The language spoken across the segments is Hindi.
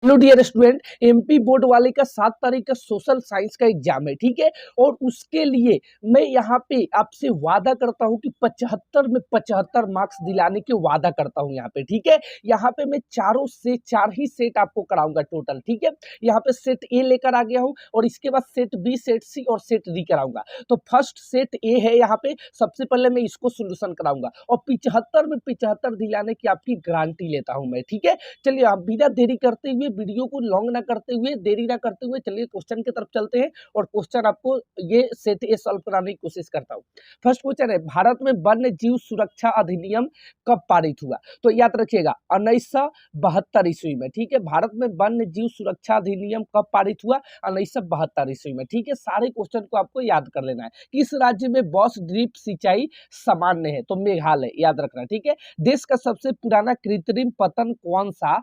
Hello dear student, MP board वाले का 7 तारीख का सोशल साइंस का एग्जाम है, ठीक है। और उसके लिए मैं यहाँ पे आपसे वादा करता हूँ कि 75 में 75 मार्क्स दिलाने के वादा करता हूँ यहाँ पे, ठीक है। यहाँ पे मैं चारों से 4 ही सेट आपको कराऊंगा टोटल, ठीक है। यहाँ पे सेट ए लेकर आ गया हूँ और इसके बाद सेट बी, सेट सी और सेट डी कराऊंगा। तो फर्स्ट सेट ए है, यहाँ पे सबसे पहले मैं इसको सोल्यूशन कराऊंगा और 75 में 75 दिलाने की आपकी गारंटी लेता हूँ मैं, ठीक है। चलिए आप बिना देरी करते हुए, वीडियो को लॉन्ग ना करते हुए, देरी ना करते हुए, चलिए क्वेश्चन की तरफ चलते हैं और क्वेश्चन आपको ये सेट ए सॉल्व कराने की कोशिश करता हूं। फर्स्ट क्वेश्चन है, भारत में वन्य जीव सुरक्षा अधिनियम कब पारित हुआ? तो याद रखिएगा 1972 ईस्वी में, ठीक है। भारत में वन्य जीव सुरक्षा अधिनियम कब पारित हुआ? 1972 ईस्वी में, ठीक है। सारे क्वेश्चन को आपको याद कर लेना है। किस राज्य में बॉस ड्रिप सिंचाई सामान्य है? तो मेघालय, याद रखना, ठीक है। देश का सबसे पुराना कृत्रिम पतन कौन सा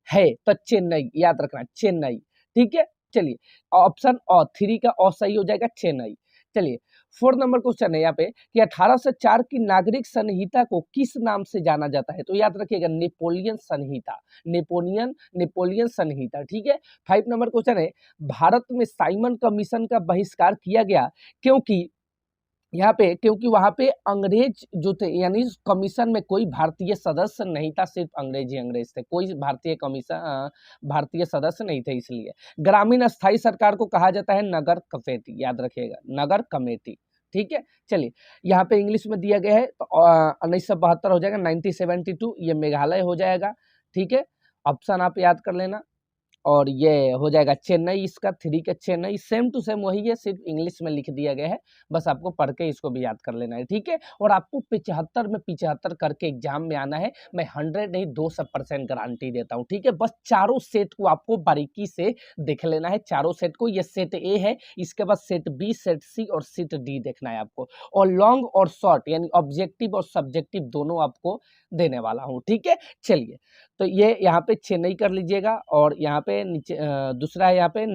है? तो चेन्नई, याद रखना, चेन्नई, ठीक है। चलिए ऑप्शन और 3 का और सही हो जाएगा, चेन्नई। चलिए 4 नंबर क्वेश्चन है यहाँ पे कि 1804 की नागरिक संहिता को किस नाम से जाना जाता है? तो याद रखिएगा नेपोलियन संहिता, नेपोलियन संहिता, ठीक है। 5 नंबर क्वेश्चन है, भारत में साइमन कमीशन का बहिष्कार किया गया क्योंकि यहाँ पे, क्योंकि वहां पे अंग्रेज जो थे, यानी कमीशन में कोई भारतीय सदस्य नहीं था, सिर्फ अंग्रेज ही अंग्रेज थे, कोई भारतीय सदस्य नहीं थे, इसलिए। ग्रामीण अस्थायी सरकार को कहा जाता है नगर कमेटी, याद रखिएगा, नगर कमेटी, ठीक है। चलिए यहाँ पे इंग्लिश में दिया गया है तो 1972 हो जाएगा, 1972 ये मेघालय हो जाएगा, ठीक है। ऑप्शन आप याद कर लेना और ये हो जाएगा चेन्नई, इसका 3 का चेन्नई, सेम टू सेम वही है, सिर्फ इंग्लिश में लिख दिया गया है, बस आपको पढ़ के इसको भी याद कर लेना है, ठीक है। और आपको 75 में 75 करके एग्जाम में आना है, मैं 100 नहीं 200% गारंटी देता हूँ, ठीक है। बस चारों सेट को आपको बारीकी से देख लेना है, चारों सेट को। ये सेट ए है, इसके बाद सेट बी, सेट सी और सेट डी देखना है आपको, और लॉन्ग और शॉर्ट यानी ऑब्जेक्टिव और सब्जेक्टिव दोनों आपको देने वाला हूँ, ठीक है। चलिए तो ये यहाँ पे चेन्नई कर लीजिएगा और यहाँ पे नीचे दूसरा है यहाँ पे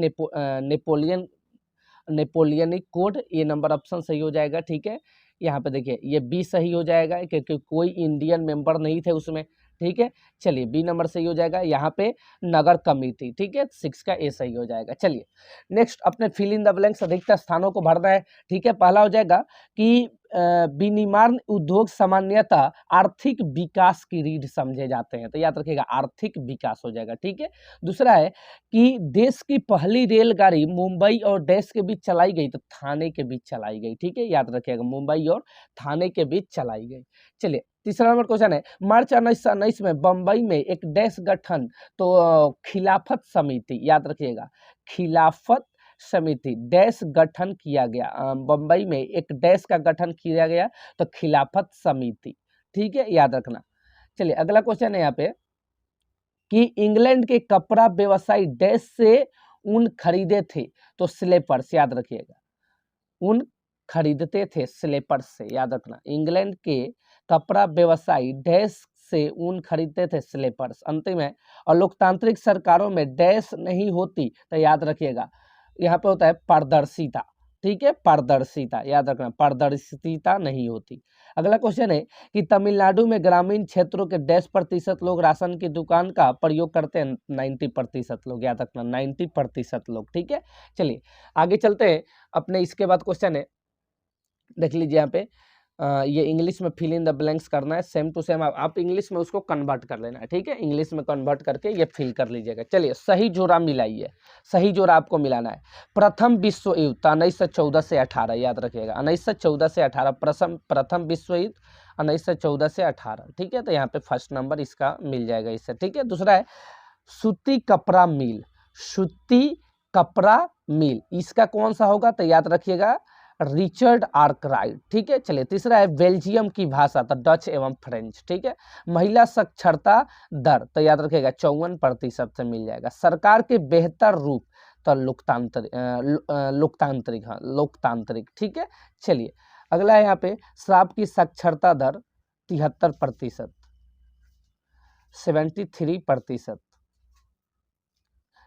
नेपोलियनिक कोड, ये नंबर ऑप्शन सही हो जाएगा, ठीक है। यहाँ पे देखिए ये बी सही हो जाएगा क्योंकि कोई इंडियन मेंबर नहीं थे उसमें, ठीक है। चलिए बी नंबर सही हो जाएगा। यहाँ पे नगर कमेटी, ठीक है, 6 का ए सही हो जाएगा। चलिए नेक्स्ट अपने फिल इन द ब्लैंक्स अधिक स्थानों को भरना है, ठीक है। पहला हो जाएगा कि विनिर्माण उद्योग सामान्यतः आर्थिक विकास की रीढ़ समझे जाते हैं, तो याद रखिएगा आर्थिक विकास हो जाएगा, ठीक है। दूसरा है कि देश की पहली रेलगाड़ी मुंबई और देश के बीच चलाई गई, तो थाने के बीच चलाई गई, ठीक है, याद रखिएगा मुंबई और थाने के बीच चलाई गई। चलिए तीसरा नंबर क्वेश्चन है, मार्च 1919 में बंबई में एक देश गठन, तो खिलाफत समिति, याद रखिएगा खिलाफत समिति डैश गठन किया गया, बंबई में एक डैश का गठन किया गया, तो खिलाफत समिति, ठीक है, याद रखना। चलिए अगला क्वेश्चन है यहाँ पे कि इंग्लैंड के कपड़ा व्यवसायी डैश से ऊन खरीदे थे, तो स्लेपर्स, याद रखिएगा ऊन खरीदते थे स्लेपर्स से, याद रखना। इंग्लैंड के कपड़ा व्यवसायी डैश से ऊन खरीदते थे स्लेपर्स। अंतिम है, और लोकतांत्रिक सरकारों में डैश नहीं होती, तो याद रखिएगा यहाँ पे होता है पारदर्शिता, ठीक है, पारदर्शिता, याद रखना पारदर्शिता नहीं होती। अगला क्वेश्चन है कि तमिलनाडु में ग्रामीण क्षेत्रों के 10% लोग राशन की दुकान का प्रयोग करते हैं, 90% लोग, याद रखना 90% लोग, ठीक है। चलिए आगे चलते हैं अपने, इसके बाद क्वेश्चन है देख लीजिए यहाँ पे ये इंग्लिश में फिल इन द ब्लैंक्स करना है, सेम टू सेम आप इंग्लिश में उसको कन्वर्ट कर लेना है, ठीक है, इंग्लिश में कन्वर्ट करके ये फिल कर लीजिएगा। चलिए सही जोड़ा मिलाइए, सही जोड़ा आपको मिलाना है। प्रथम विश्व युद्ध 1914 से 18, याद रखिएगा 1914 से 18, प्रथम विश्व युद्ध 1914 से 18, ठीक है। तो यहाँ पे फर्स्ट नंबर इसका मिल जाएगा इससे, ठीक है। दूसरा है सूती कपड़ा मिल, सूती कपड़ा मिल, इसका कौन सा होगा? तो याद रखिएगा रिचर्ड आर्कराइट, ठीक है। चलिए तीसरा है बेल्जियम की भाषा, तो डच एवं फ्रेंच, ठीक है। महिला साक्षरता दर, तो याद रखिएगा 54% से मिल जाएगा। सरकार के बेहतर रूप, तो लोकतांत्रिक, हाँ लोकतांत्रिक, ठीक है। चलिए अगला है यहाँ पे शराब की साक्षरता दर 73%, 73%।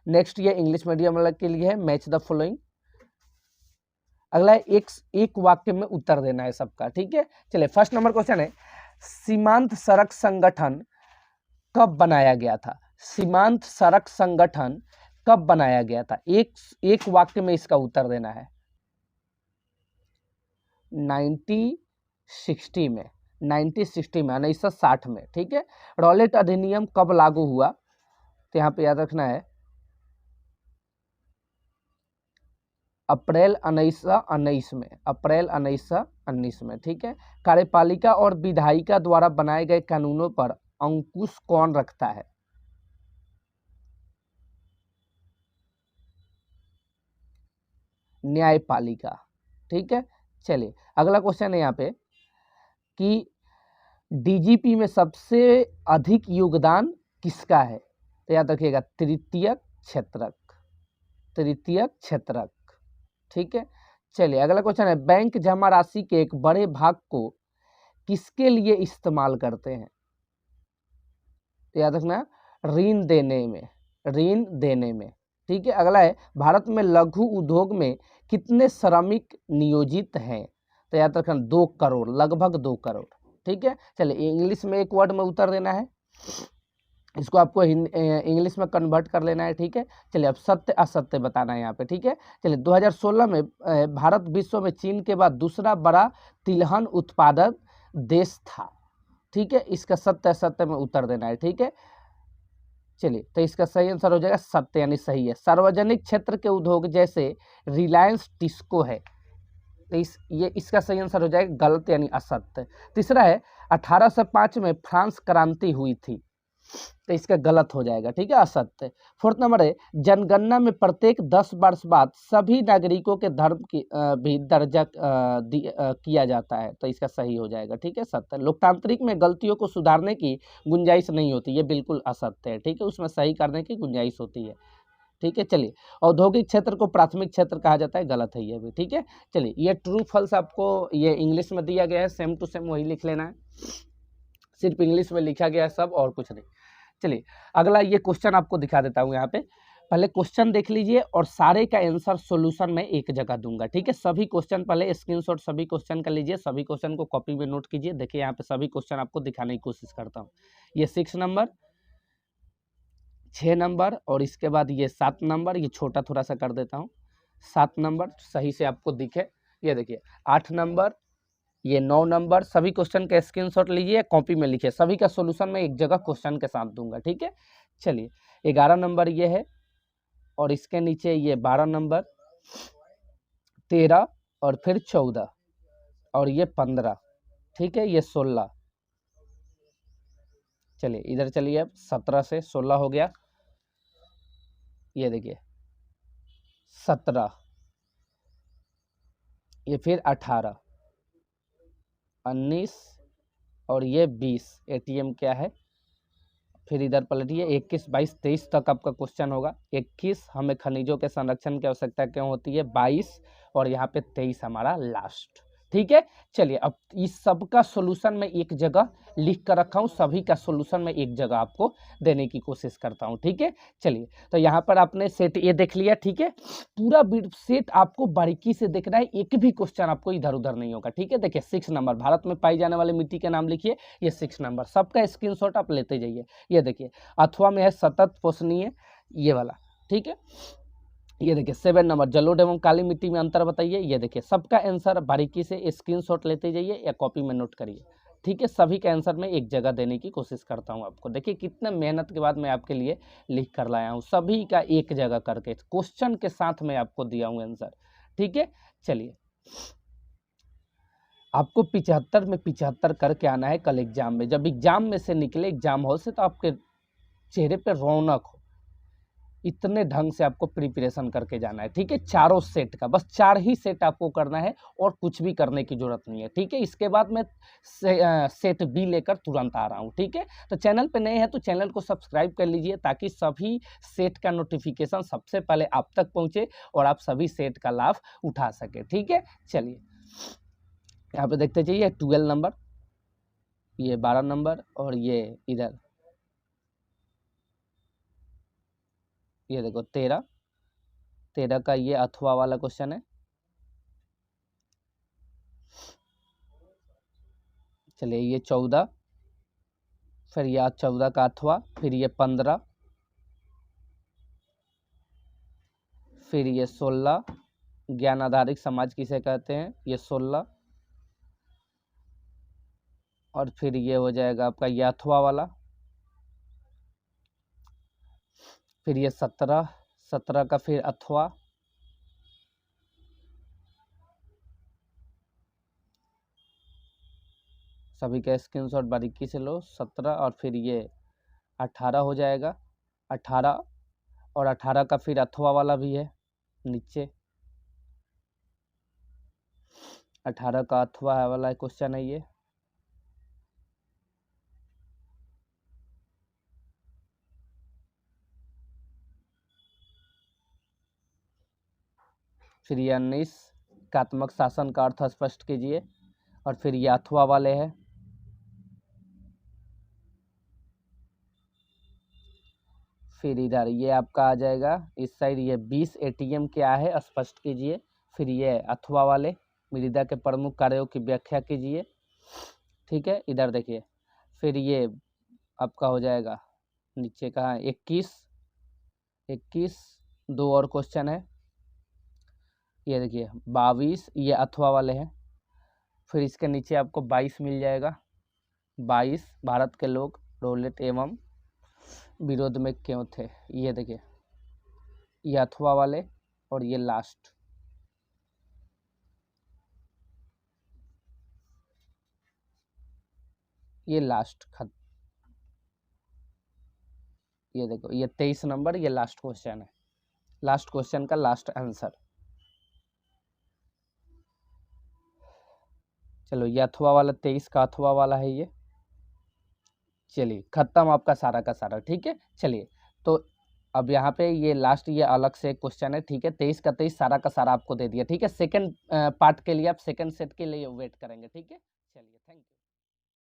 नेक्स्ट ये इंग्लिश मीडियम वाला के लिए है, मैच द फॉलोइंग। अगला है एक वाक्य में उत्तर देना है सबका, ठीक है। चलिए फर्स्ट नंबर क्वेश्चन है, सीमांत सड़क संगठन कब बनाया गया था? सीमांत सड़क संगठन कब बनाया गया था? एक वाक्य में इसका उत्तर देना है। 1960 में, 1960 में, 1960 में, ठीक है। रॉलेट अधिनियम कब लागू हुआ? तो यहाँ पे याद रखना है अप्रैल 1919 में, अप्रैल 1919 में, ठीक है। कार्यपालिका और विधायिका द्वारा बनाए गए कानूनों पर अंकुश कौन रखता है? न्यायपालिका, ठीक है। चलिए अगला क्वेश्चन है यहाँ पे कि डीजीपी में सबसे अधिक योगदान किसका है? तो याद रखिएगा तृतीयक क्षेत्रक, तृतीयक क्षेत्रक, ठीक है। चलिए अगला क्वेश्चन है बैंक जमा राशि के एक बड़े भाग को किसके लिए इस्तेमाल करते हैं? तो याद रखना ऋण देने में, ऋण देने में, ठीक है। अगला है भारत में लघु उद्योग में कितने श्रमिक नियोजित हैं? तो याद रखना 2 करोड़, लगभग 2 करोड़, ठीक है। चलिए इंग्लिश में एक वर्ड में उत्तर देना है, इसको आपको इंग्लिश में कन्वर्ट कर लेना है, ठीक है। चलिए अब सत्य असत्य बताना है यहाँ पे, ठीक है। चलिए 2016 में भारत विश्व में चीन के बाद दूसरा बड़ा तिलहन उत्पादक देश था, ठीक है। इसका सत्य असत्य में उत्तर देना है, ठीक है। चलिए तो इसका सही आंसर हो जाएगा सत्य, यानी सही है। सार्वजनिक क्षेत्र के उद्योग जैसे रिलायंस टिस्को है, तो इसका सही आंसर हो जाएगा गलत, यानी असत्य। तीसरा है 1805 में फ्रांस क्रांति हुई थी, तो इसका गलत हो जाएगा, ठीक है, असत्य। फोर्थ नंबर है जनगणना में प्रत्येक 10 वर्ष बाद सभी नागरिकों के धर्म की भी दर्जा किया जाता है, तो इसका सही हो जाएगा, ठीक है, सत्य। लोकतांत्रिक में गलतियों को सुधारने की गुंजाइश नहीं होती, ये बिल्कुल असत्य है, ठीक है, उसमें सही करने की गुंजाइश होती है, ठीक है। चलिए औद्योगिक क्षेत्र को प्राथमिक क्षेत्र कहा जाता है, गलत है ये भी, ठीक है। चलिए ये ट्रू फॉल्स आपको ये इंग्लिश में दिया गया है, सेम टू सेम वही लिख लेना है, सिर्फ इंग्लिश में लिखा गया है सब, और कुछ नहीं। चलिए अगला ये क्वेश्चन आपको दिखा देता हूँ यहाँ पे, पहले क्वेश्चन देख लीजिए और सारे का आंसर सॉल्यूशन में एक जगह दूंगा, ठीक है। सभी क्वेश्चन पहले स्क्रीनशॉट सभी क्वेश्चन का लीजिए, सभी क्वेश्चन को कॉपी में नोट कीजिए। देखिए यहाँ पे सभी क्वेश्चन आपको दिखाने की कोशिश करता हूँ। ये 6 नंबर, 6 नंबर, और इसके बाद ये 7 नंबर, ये छोटा थोड़ा सा कर देता हूँ, 7 नंबर सही से आपको दिखे। ये देखिए 8 नंबर, ये 9 नंबर, सभी क्वेश्चन का स्क्रीनशॉट लीजिए, कॉपी में लिखिए, सभी का सॉल्यूशन मैं एक जगह क्वेश्चन के साथ दूंगा, ठीक है। चलिए 11 नंबर ये है, और इसके नीचे ये 12 नंबर, 13, और फिर 14, और ये 15, ठीक है, ये 16। चलिए इधर चलिए, अब 17 से 16 हो गया, ये देखिए 17, ये फिर 18, 19, और ये 20, एटीएम क्या है, फिर इधर पलटिए 21, 22, 23 तक आपका क्वेश्चन होगा। 21 हमें खनिजों के संरक्षण की आवश्यकता क्यों होती है, 22, और यहाँ पे 23 हमारा लास्ट, ठीक है। चलिए अब इस सब का सोल्यूशन मैं एक जगह लिख कर रखा हूँ, सभी का सोल्यूशन मैं एक जगह आपको देने की कोशिश करता हूँ, ठीक है। चलिए तो यहाँ पर आपने सेट ए देख लिया, ठीक है। पूरा सेट आपको बारीकी से देखना है, एक भी क्वेश्चन आपको इधर उधर नहीं होगा, ठीक है। देखिए 6 नंबर, भारत में पाई जाने वाली मिट्टी के नाम लिखिए, ये 6 नंबर, सबका स्क्रीनशॉट आप लेते जाइए। ये देखिए अथवा में है सतत पोषणीय, ये वाला, ठीक है। ये देखिए 7 नंबर, जलोढ़ एवं काली मिट्टी में अंतर बताइए। ये देखिए सबका आंसर बारीकी से स्क्रीनशॉट लेते जाइए या कॉपी में नोट करिए, ठीक है। सभी का आंसर मैं एक जगह देने की कोशिश करता हूं आपको। देखिए कितना मेहनत के बाद मैं आपके लिए लिख कर लाया हूं, सभी का एक जगह करके क्वेश्चन के साथ मैं आपको दिया हूं आंसर, ठीक है। चलिए आपको 75 में 75 करके आना है कल एग्जाम में, जब एग्जाम में से निकले एग्जाम हॉल से तो आपके चेहरे पे रौनक हो, इतने ढंग से आपको प्रिपरेशन करके जाना है, ठीक है। चारों सेट का बस 4 ही सेट आपको करना है, और कुछ भी करने की जरूरत नहीं है, ठीक है। इसके बाद मैं सेट बी लेकर तुरंत आ रहा हूँ, ठीक है। तो चैनल पे नए हैं तो चैनल को सब्सक्राइब कर लीजिए, ताकि सभी सेट का नोटिफिकेशन सबसे पहले आप तक पहुँचे और आप सभी सेट का लाभ उठा सके, ठीक है। चलिए यहाँ पे देखते जाइए 12 नंबर, ये 12 नंबर, और ये इधर ये देखो 13 का ये अथवा वाला क्वेश्चन है। चलिए ये 14, फिर ये 14 का अथवा, फिर ये 15, फिर ये 16 ज्ञान आधारित समाज किसे कहते हैं, ये 16, और फिर ये हो जाएगा आपका ये अथवा वाला, फिर ये 17 का फिर अथवा, सभी का स्क्रीनशॉट बारीकी से लो, 17 और फिर ये 18 हो जाएगा, 18 और 18 का फिर अथवा वाला भी है नीचे, 18 का अथवा वाला क्वेश्चन है ये, फिर ये 19 एकात्मक शासन का अर्थ स्पष्ट कीजिए, और फिर ये अथवा वाले हैं, फिर इधर ये आपका आ जाएगा इस साइड, ये 20 एटीएम क्या है स्पष्ट कीजिए, फिर ये अथवा वाले मृदा के प्रमुख कार्यों की व्याख्या कीजिए, ठीक है। इधर देखिए, फिर ये आपका हो जाएगा नीचे कहाँ 21 दो और क्वेश्चन है, ये देखिए 22 ये अथवा वाले हैं, फिर इसके नीचे आपको 22 मिल जाएगा, 22 भारत के लोग रोलेट एवं विरोध में क्यों थे, ये देखिए ये अथवा वाले, और ये लास्ट, ये लास्ट खत, ये देखो ये 23 नंबर, ये लास्ट क्वेश्चन है, लास्ट क्वेश्चन का लास्ट आंसर। चलो ये अथवा वाला 23 का अथवा वाला है ये, चलिए खत्म आपका सारा का सारा, ठीक है। चलिए तो अब यहाँ पे ये लास्ट ये अलग से क्वेश्चन है, ठीक है, 23 का 23 सारा का सारा आपको दे दिया, ठीक है। सेकंड पार्ट के लिए आप सेकंड सेट के लिए वेट करेंगे, ठीक है। चलिए थैंक यू।